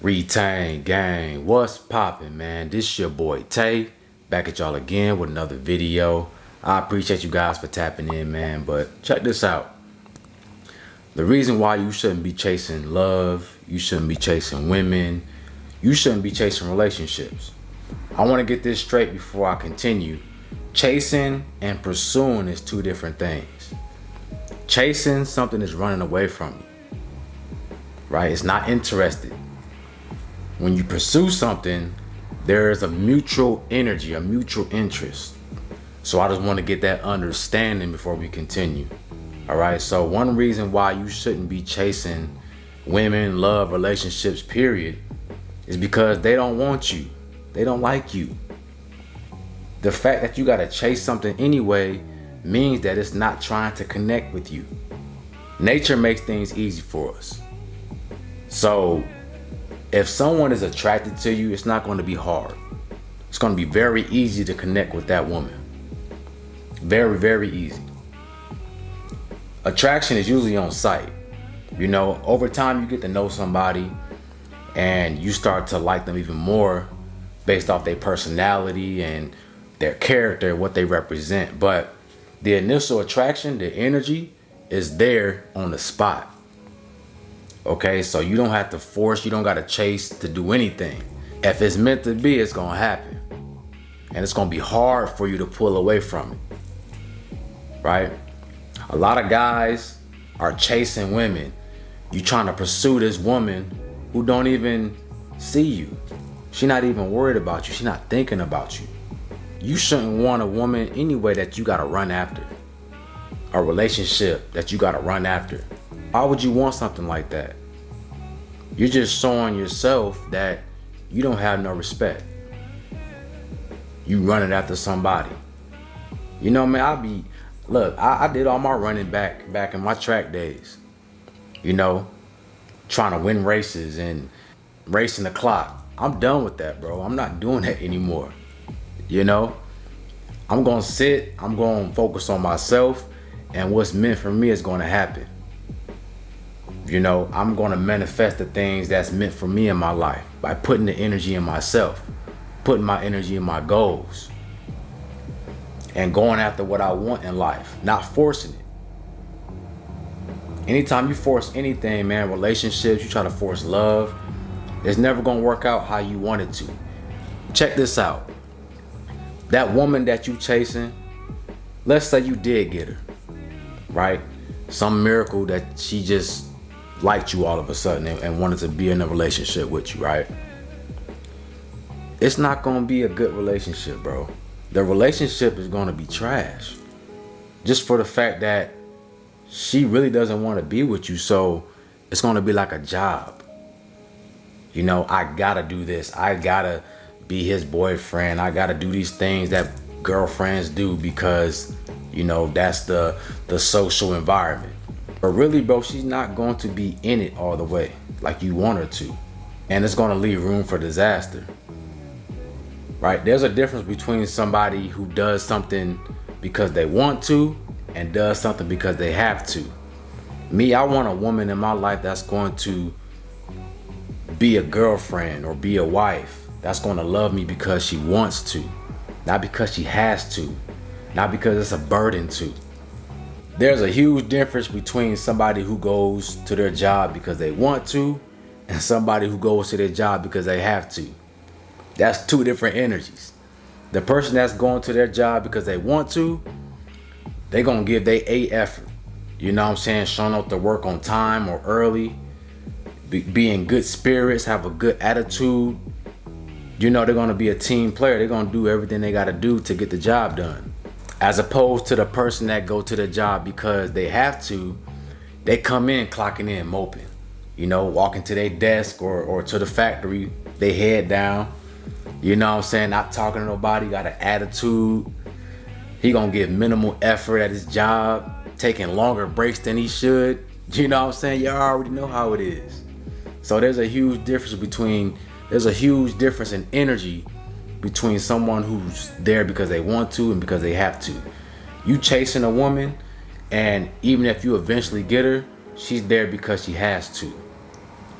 Retain gang, what's poppin', man? This your boy Tay, back at y'all again with another video. I appreciate you guys for tapping in, man, but check this out. The reason why you shouldn't be chasing love, you shouldn't be chasing women, you shouldn't be chasing relationships. I want to get this straight before I continue. Chasing and pursuing is two different things. Chasing something is running away from you, right? It's not interested. When you pursue something, there is a mutual energy, a mutual interest. So I just want to get that understanding before we continue. All right. So one reason why you shouldn't be chasing women, love, relationships, period, is because they don't want you. They don't like you. The fact that you got to chase something anyway means that it's not trying to connect with you. Nature makes things easy for us. So if someone is attracted to you, it's not going to be hard. It's going to be very easy to connect with that woman. Very, very easy. Attraction is usually on sight. You know, over time you get to know somebody and you start to like them even more based off their personality and their character, what they represent. But the initial attraction, the energy is there on the spot. Okay, so you don't have to force, you don't got to chase to do anything. If it's meant to be, it's going to happen. And it's going to be hard for you to pull away from it. Right? A lot of guys are chasing women. You trying to pursue this woman who don't even see you. She's not even worried about you. She's not thinking about you. You shouldn't want a woman anyway that you got to run after. A relationship that you got to run after. Why would you want something like that? You're just showing yourself that you don't have no respect. You running after somebody. You know, man, I did all my running back in my track days. You know, trying to win races and racing the clock. I'm done with that, bro. I'm not doing that anymore. You know, I'm going to sit, I'm going to focus on myself, and what's meant for me is going to happen. You know, I'm going to manifest the things that's meant for me in my life by putting the energy in myself, putting my energy in my goals, and going after what I want in life, not forcing it. Anytime you force anything, man, relationships, you try to force love, it's never going to work out how you want it to. Check this out. That woman that you chasing, let's say you did get her, right? Some miracle that she just liked you all of a sudden and wanted to be in a relationship with you, right? It's not going to be a good relationship, bro. The relationship is going to be trash. Just for the fact that she really doesn't want to be with you, so it's going to be like a job. You know, I got to do this. I got to be his boyfriend. I got to do these things that girlfriends do because, you know, that's the social environment. But really, bro, she's not going to be in it all the way like you want her to. And it's going to leave room for disaster. Right? There's a difference between somebody who does something because they want to and does something because they have to. Me, I want a woman in my life that's going to be a girlfriend or be a wife. That's going to love me because she wants to. Not because she has to. Not because it's a burden to. There's a huge difference between somebody who goes to their job because they want to and somebody who goes to their job because they have to. That's two different energies. The person that's going to their job because they want to, they're going to give their A effort. You know what I'm saying? Showing up to work on time or early, be in good spirits, have a good attitude. You know, they're going to be a team player. They're going to do everything they got to do to get the job done. As opposed to the person that go to the job because they have to, they come in clocking in, moping. You know, walking to their desk or to the factory, they head down. You know what I'm saying? Not talking to nobody, got an attitude. He gonna give minimal effort at his job, taking longer breaks than he should. You know what I'm saying? Y'all already know how it is. So there's a huge difference in energy between someone who's there because they want to and because they have to. You chasing a woman, and even if you eventually get her, she's there because she has to,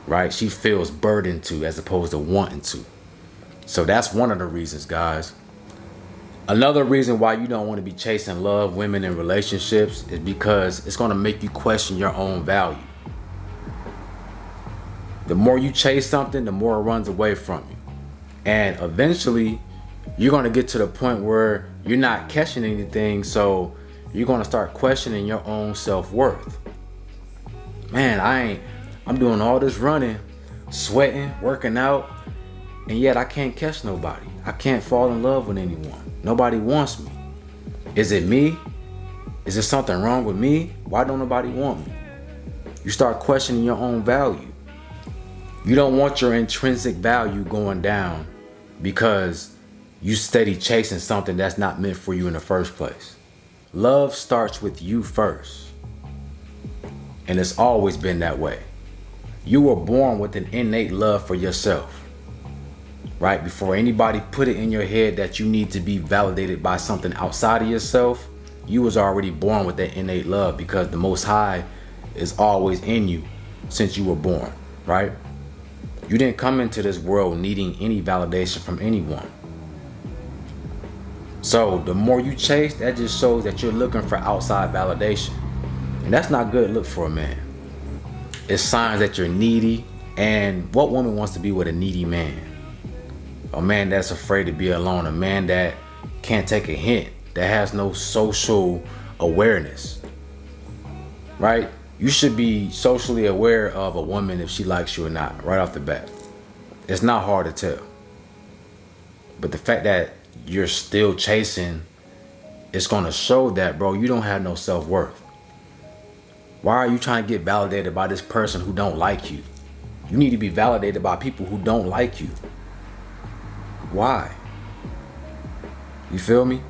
right? She feels burdened to as opposed to wanting to. So that's one of the reasons, guys. Another reason why you don't want to be chasing love, women, and relationships is because it's going to make you question your own value. The more you chase something, the more it runs away from you. And eventually, you're going to get to the point where you're not catching anything, so you're going to start questioning your own self-worth. Man, I'm doing all this running, sweating, working out, and yet I can't catch nobody. I can't fall in love with anyone. Nobody wants me. Is it me? Is there something wrong with me? Why don't nobody want me? You start questioning your own value. You don't want your intrinsic value going down because you steady chasing something that's not meant for you in the first place. Love starts with you first. And it's always been that way. You were born with an innate love for yourself. Right? Before anybody put it in your head that you need to be validated by something outside of yourself, you was already born with that innate love because the Most High is always in you since you were born, right? You didn't come into this world needing any validation from anyone. So the more you chase, that just shows that you're looking for outside validation. And that's not good look for a man. It's signs that you're needy. And what woman wants to be with a needy man? A man that's afraid to be alone, a man that can't take a hint, that has no social awareness, right? You should be socially aware of a woman if she likes you or not, right off the bat. It's not hard to tell. But the fact that you're still chasing, it's gonna show that, bro, you don't have no self-worth. Why are you trying to get validated by this person who don't like you? You need to be validated by people who don't like you. Why? You feel me?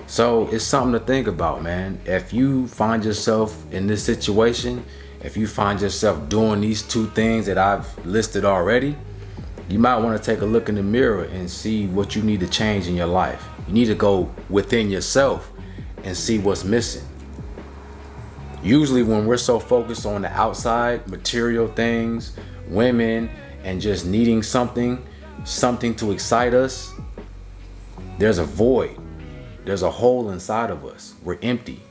So it's something to think about, man. If you find yourself in this situation, if you find yourself doing these two things that I've listed already, you might want to take a look in the mirror and see what you need to change in your life. You need to go within yourself and see what's missing. Usually when we're so focused on the outside, material things, women, and just needing something to excite us, there's a void. There's a hole inside of us. We're empty.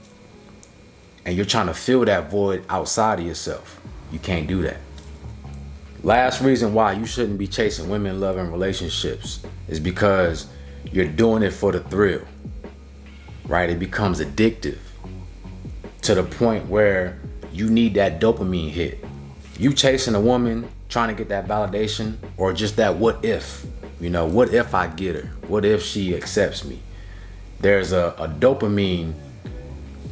And you're trying to fill that void outside of yourself. You can't do that. Last reason why you shouldn't be chasing women, love, and relationships is because you're doing it for the thrill, right? It becomes addictive to the point where you need that dopamine hit. You chasing a woman, trying to get that validation, or just that what if, what if I get her? What if she accepts me? There's a dopamine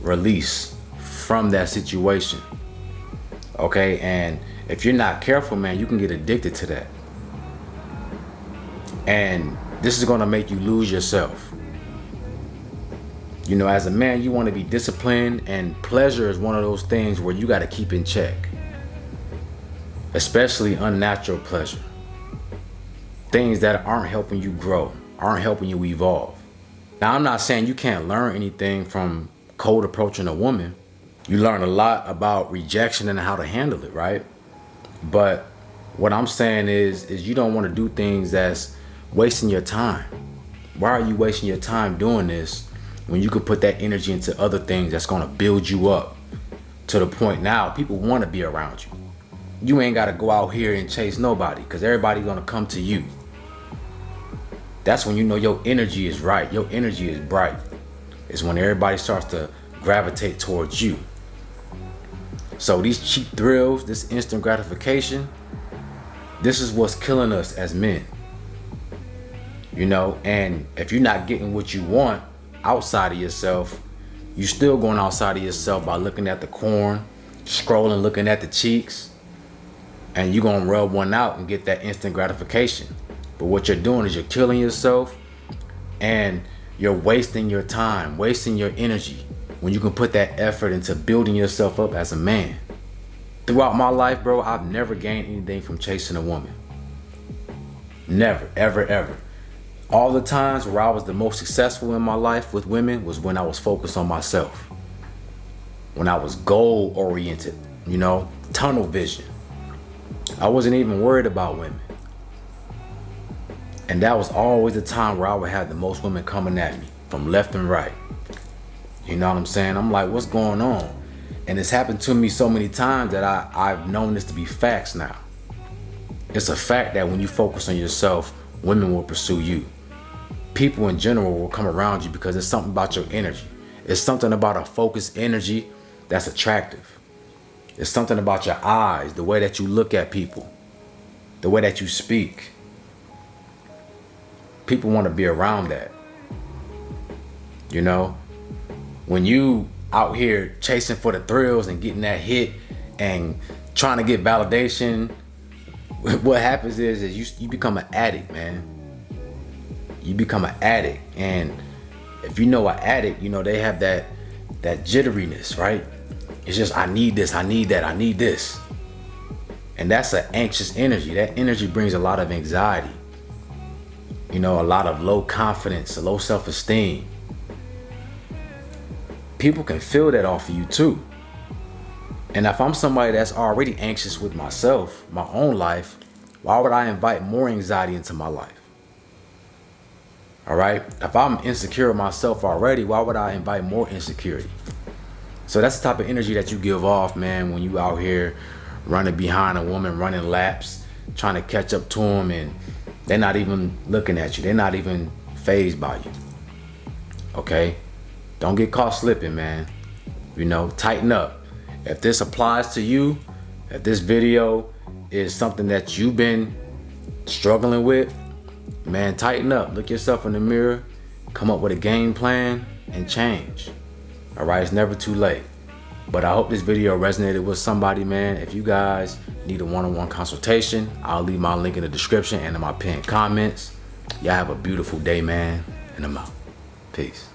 release from that situation. Okay, and if you're not careful, man, you can get addicted to that. And this is gonna make you lose yourself. As a man, you want to be disciplined, and pleasure is one of those things where you got to keep in check. Especially unnatural pleasure. Things that aren't helping you grow, aren't helping you evolve. Now, I'm not saying you can't learn anything from cold approaching a woman. You learn a lot about rejection and how to handle it, right? But what I'm saying is you don't want to do things that's wasting your time. Why are you wasting your time doing this when you could put that energy into other things that's going to build you up to the point now people want to be around you? You ain't got to go out here and chase nobody because everybody's going to come to you. That's when you know your energy is right. Your energy is bright. It's when everybody starts to gravitate towards you. So these cheap thrills, this instant gratification, this is what's killing us as men. And if you're not getting what you want outside of yourself, you're still going outside of yourself by looking at the corn, scrolling, looking at the cheeks, and you're going to rub one out and get that instant gratification. But what you're doing is you're killing yourself, and you're wasting your time, wasting your energy, when you can put that effort into building yourself up as a man. Throughout my life, bro, I've never gained anything from chasing a woman. Never, ever, ever. All the times where I was the most successful in my life with women was when I was focused on myself. When I was goal oriented, tunnel vision. I wasn't even worried about women. And that was always the time where I would have the most women coming at me from left and right. You know what I'm saying? I'm like, what's going on? And it's happened to me so many times that I've known this to be facts now. It's a fact that when you focus on yourself, women will pursue you. People in general will come around you because it's something about your energy. It's something about a focused energy that's attractive. It's something about your eyes, the way that you look at people, the way that you speak. People want to be around that. When you out here chasing for the thrills and getting that hit and trying to get validation, what happens is you become an addict, man. You become an addict. And if you know an addict, they have that jitteriness, right? It's just, I need this, I need that, I need this. And that's an anxious energy. That energy brings a lot of anxiety. A lot of low confidence, low self-esteem. People can feel that off of you too. And if I'm somebody that's already anxious with myself, my own life, why would I invite more anxiety into my life? All right? If I'm insecure with myself already, why would I invite more insecurity? So that's the type of energy that you give off, man, when you out here running behind a woman, running laps, trying to catch up to them, and they're not even looking at you. They're not even fazed by you. Okay? Don't get caught slipping, man. Tighten up. If this applies to you, if this video is something that you've been struggling with, man, tighten up. Look yourself in the mirror, come up with a game plan, and change. All right, it's never too late. But I hope this video resonated with somebody, man. If you guys need a one-on-one consultation, I'll leave my link in the description and in my pinned comments. Y'all have a beautiful day, man, and I'm out. Peace.